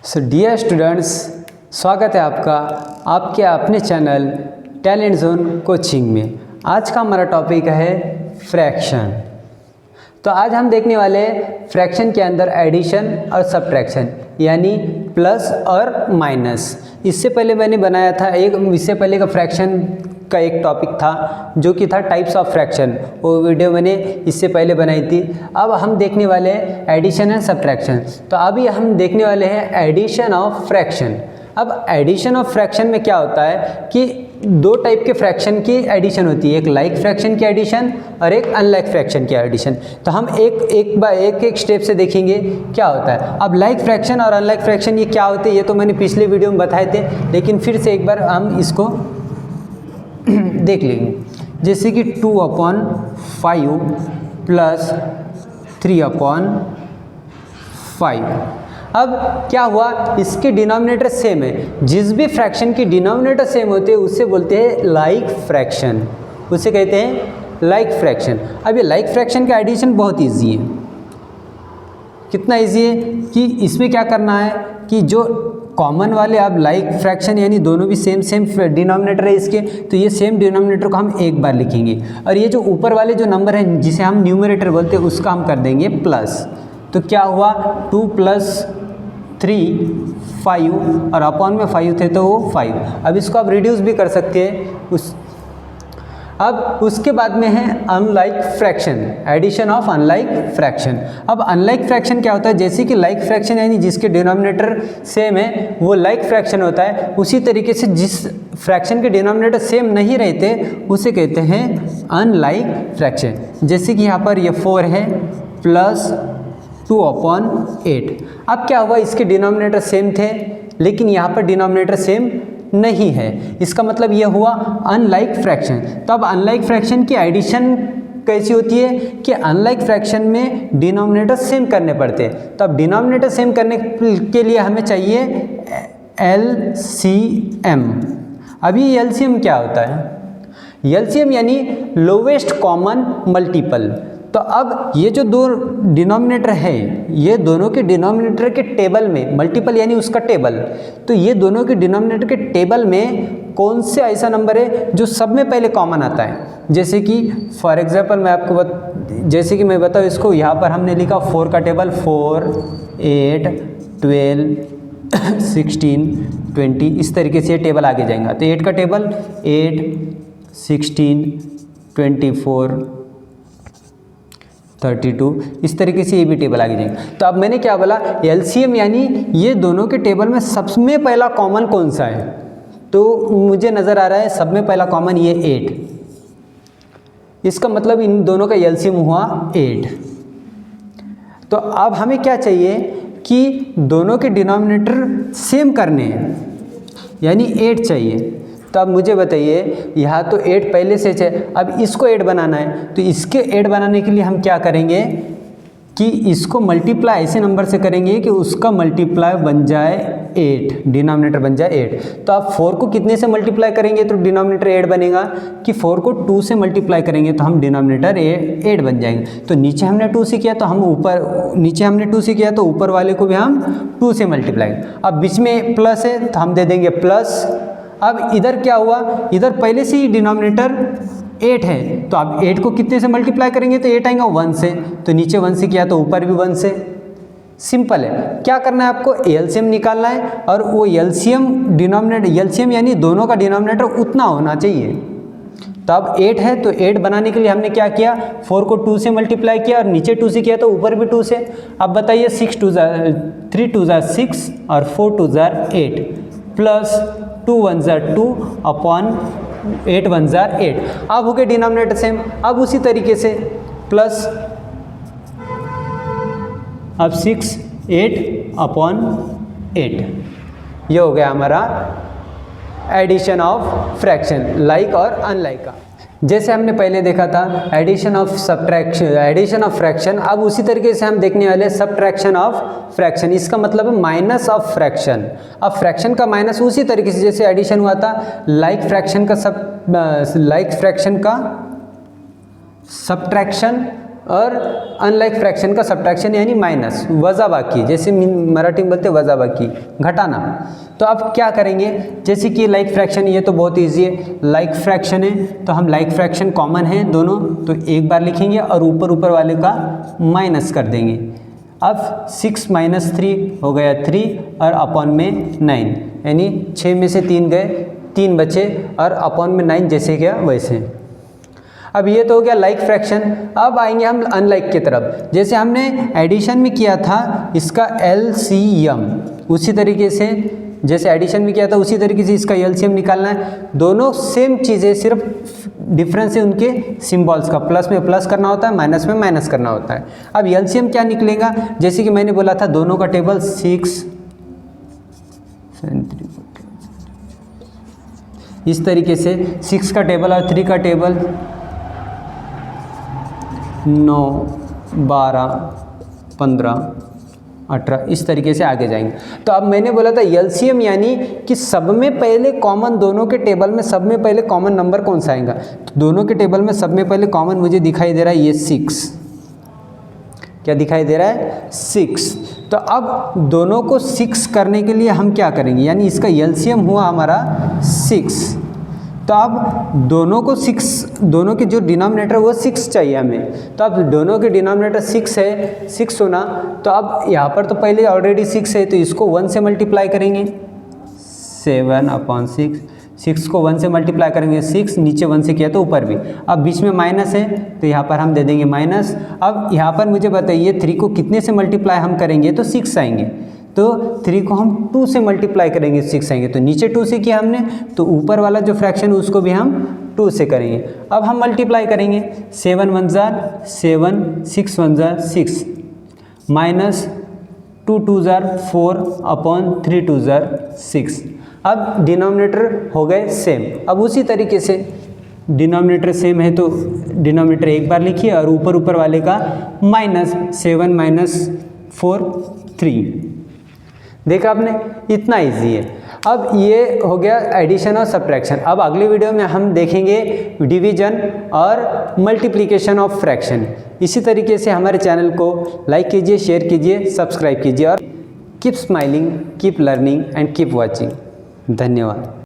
So dear students, स्वागत है आपका आपके अपने चैनल टैलेंट जोन कोचिंग में। आज का हमारा टॉपिक है फ्रैक्शन। तो आज हम देखने वाले हैं फ्रैक्शन के अंदर एडिशन और सब्ट्रैक्शन, यानी प्लस और माइनस। इससे पहले मैंने बनाया था इससे पहले का फ्रैक्शन का एक टॉपिक था जो कि था टाइप्स ऑफ फ्रैक्शन। वो वीडियो मैंने इससे पहले बनाई थी। अब हम देखने वाले हैं एडिशन एंड सब्ट्रैक्शन। तो अभी हम देखने वाले हैं एडिशन ऑफ फ्रैक्शन। अब एडिशन ऑफ फ्रैक्शन में क्या होता है कि दो टाइप के फ्रैक्शन की एडिशन होती है, एक लाइक फ्रैक्शन की एडिशन और एक अनलाइक फ्रैक्शन की एडिशन। तो हम एक स्टेप से देखेंगे क्या होता है। अब लाइक फ्रैक्शन और अनलाइक फ्रैक्शन ये क्या होते हैं, ये तो मैंने पिछले वीडियो में बताए थे, लेकिन फिर से एक बार हम इसको देख लेंगे। जैसे कि 2/5 प्लस 3/5। अब क्या हुआ, इसके डिनोमिनेटर सेम है। जिस भी फ्रैक्शन की डिनोमिनेटर सेम होते हैं उसे बोलते हैं लाइक फ्रैक्शन, उसे कहते हैं लाइक फ्रैक्शन। अब ये लाइक फ्रैक्शन का एडिशन बहुत ईजी है। कितना ईजी है कि इसमें क्या करना है कि जो कॉमन वाले अब लाइक फ्रैक्शन यानी दोनों भी सेम डिनोमिनेटर है इसके, तो ये सेम डिनोमिनेटर को हम एक बार लिखेंगे और ये जो ऊपर वाले जो नंबर है जिसे हम न्यूमरेटर बोलते हैं उसका हम कर देंगे प्लस। तो क्या हुआ, 2 + 3 5 और अपॉन में 5 थे तो वो 5। अब इसको आप रिड्यूस भी कर सकते हैं अब उसके बाद में है unlike fraction, addition of unlike fraction. अब अनलाइक फ्रैक्शन क्या होता है, जैसे कि लाइक फ्रैक्शन यानी जिसके डिनोमिनेटर सेम है वो लाइक फ्रैक्शन होता है, उसी तरीके से जिस फ्रैक्शन के डिनोमिनेटर सेम नहीं रहते उसे कहते हैं अनलाइक फ्रैक्शन। जैसे कि यहाँ पर ये 4 है प्लस 2/8। अब क्या हुआ, इसके डिनोमिनेटर सेम थे लेकिन यहाँ पर डिनोमिनेटर सेम नहीं है, इसका मतलब यह हुआ अनलाइक फ्रैक्शन। तो अब अनलाइक फ्रैक्शन की एडिशन कैसी होती है कि अनलाइक फ्रैक्शन में डिनोमिनेटर सेम करने पड़ते हैं। तो अब डिनोमिनेटर सेम करने के लिए हमें चाहिए LCM। अभी LCM क्या होता है, LCM यानी लोवेस्ट कॉमन मल्टीपल। तो अब ये जो दो डिनोमिनेटर है ये दोनों के डिनोमिनेटर के टेबल में, मल्टीपल यानी उसका टेबल, तो ये दोनों के डिनोमिनेटर के टेबल में कौन से ऐसा नंबर है जो सब में पहले कॉमन आता है। जैसे कि फॉर एग्जांपल मैं आपको जैसे कि मैं बताऊँ इसको, यहाँ पर हमने लिखा 4 का टेबल 4 8 12 16 20, इस तरीके से ये टेबल आगे जाएगा। तो 8 का टेबल 8 16 24 32, इस तरीके से ये भी टेबल आगे जाएंगे। तो अब मैंने क्या बोला, LCM यानी ये दोनों के टेबल में सबसे पहला कॉमन कौन सा है। तो मुझे नज़र आ रहा है सब में पहला कॉमन ये 8, इसका मतलब इन दोनों का LCM हुआ 8। तो अब हमें क्या चाहिए कि दोनों के डिनोमिनेटर सेम करने हैं, यानी 8 चाहिए। तो अब मुझे बताइए, यहाँ तो 8 पहले से है, अब इसको 8 बनाना है। तो इसके 8 बनाने के लिए हम क्या करेंगे कि इसको मल्टीप्लाई ऐसे नंबर से करेंगे कि उसका मल्टीप्लाई बन जाए 8, डिनोमिनेटर बन जाए 8। तो आप 4 को कितने से मल्टीप्लाई करेंगे तो डिनोमिनेटर 8 बनेगा, कि 4 को 2 से मल्टीप्लाई करेंगे तो हम डिनोमिनेटर 8 बन जाएंगे। तो नीचे हमने 2 से किया तो हम नीचे हमने 2 से किया तो ऊपर वाले को भी हम 2 से मल्टीप्लाई। अब बीच में प्लस है तो हम दे देंगे प्लस। अब इधर क्या हुआ, इधर पहले से ही डिनोमिनेटर 8 है, तो अब 8 को कितने से मल्टीप्लाई करेंगे तो 8 आएगा 1 से। तो नीचे 1 से किया तो ऊपर भी 1 से। सिंपल है। क्या करना है आपको, LCM निकालना है और वो LCM डिनोमिनेटर, LCM यानी दोनों का डिनोमिनेटर उतना होना चाहिए। तो अब 8 है तो 8 बनाने के लिए हमने क्या किया, 4 को 2 से मल्टीप्लाई किया और नीचे 2 से किया तो ऊपर भी 2 से। अब बताइए 3 2 6 और 4 2 8 प्लस 2 1 2 अपॉन 8 1 8। अब हो गए डिनोमिनेटर सेम। अब उसी तरीके से प्लस, अब 6 8 अपॉन 8, ये हो गया हमारा एडिशन ऑफ फ्रैक्शन, लाइक और अनलाइक का। जैसे हमने पहले देखा था addition of subtraction, addition of fraction, अब उसी तरीके से हम देखने वाले सब्ट्रैक्शन ऑफ फ्रैक्शन। इसका मतलब है माइनस ऑफ फ्रैक्शन। अब फ्रैक्शन का माइनस उसी तरीके से जैसे एडिशन हुआ था, लाइक फ्रैक्शन का सब्ट्रैक्शन और अनलाइक फ्रैक्शन का सब्ट्रैक्शन यानी माइनस, वजाबाकी, जैसे मराठी में बोलते वजाबाकी, घटाना। तो अब क्या करेंगे, जैसे कि लाइक फ्रैक्शन, ये तो बहुत इजी है, लाइक फ्रैक्शन है तो हम लाइक फ्रैक्शन कॉमन है दोनों, तो एक बार लिखेंगे और ऊपर वाले का माइनस कर देंगे। अब 6 - 3 हो गया 3 और अपॉन में 9, यानी 6 में से 3 गए, 3 बचे और अपॉन में 9 जैसे क्या वैसे। अब ये तो हो गया लाइक फ्रैक्शन। अब आएंगे हम अनलाइक की तरफ। जैसे हमने एडिशन में किया था इसका LCM, उसी तरीके से जैसे एडिशन में किया था उसी तरीके से इसका LCM निकालना है। दोनों सेम चीज़ें, सिर्फ डिफरेंस है उनके सिंबल्स का, प्लस में प्लस करना होता है, माइनस में माइनस करना होता है। अब LCM क्या निकलेगा, जैसे कि मैंने बोला था दोनों का टेबल 6 इस तरीके से 6 का टेबल और 3 का टेबल 9, 12, 15, 18 इस तरीके से आगे जाएंगे। तो अब मैंने बोला था LCM यानी कि सब में पहले कॉमन, दोनों के टेबल में सब में पहले कॉमन नंबर कौन सा आएगा। तो दोनों के टेबल में सब में पहले कॉमन मुझे दिखाई दे रहा है ये 6, क्या दिखाई दे रहा है 6। तो अब दोनों को 6 करने के लिए हम क्या करेंगे, यानी इसका LCM हुआ हमारा 6। तो अब दोनों को 6, दोनों के जो डिनोमिनेटर वो 6 चाहिए हमें। तो अब दोनों के डिनोमिनेटर 6 है, 6 होना, तो अब यहाँ पर तो पहले ऑलरेडी 6 है तो इसको 1 से मल्टीप्लाई करेंगे, 7/6, 6 को 1 से मल्टीप्लाई करेंगे, 6 नीचे 1 से किया तो ऊपर भी। अब बीच में माइनस है तो यहाँ पर हम दे देंगे माइनस। अब यहाँ पर मुझे बताइए 3 को कितने से मल्टीप्लाई हम करेंगे तो 6 आएंगे, तो 3 को हम 2 से मल्टीप्लाई करेंगे 6 आएंगे। तो नीचे 2 से किया हमने, तो ऊपर वाला जो फ्रैक्शन है उसको भी हम 2 से करेंगे। अब हम मल्टीप्लाई करेंगे, 7 × 1 = 7, 6 × 1 = 6, माइनस 2 × 2 = 4 अपॉन 3 × 2 = 6। अब डिनोमिनेटर हो गए सेम। अब उसी तरीके से डिनोमिनेटर सेम है तो डिनोमिनेटर एक बार लिखिए और ऊपर वाले का माइनस, 7 - 4 3। देखा आपने, इतना इजी है। अब ये हो गया एडिशन और सब्ट्रैक्शन। अब अगले वीडियो में हम देखेंगे डिवीजन और मल्टीप्लिकेशन ऑफ फ्रैक्शन। इसी तरीके से हमारे चैनल को लाइक कीजिए, शेयर कीजिए, सब्सक्राइब कीजिए और keep smiling, keep learning and keep watching. धन्यवाद।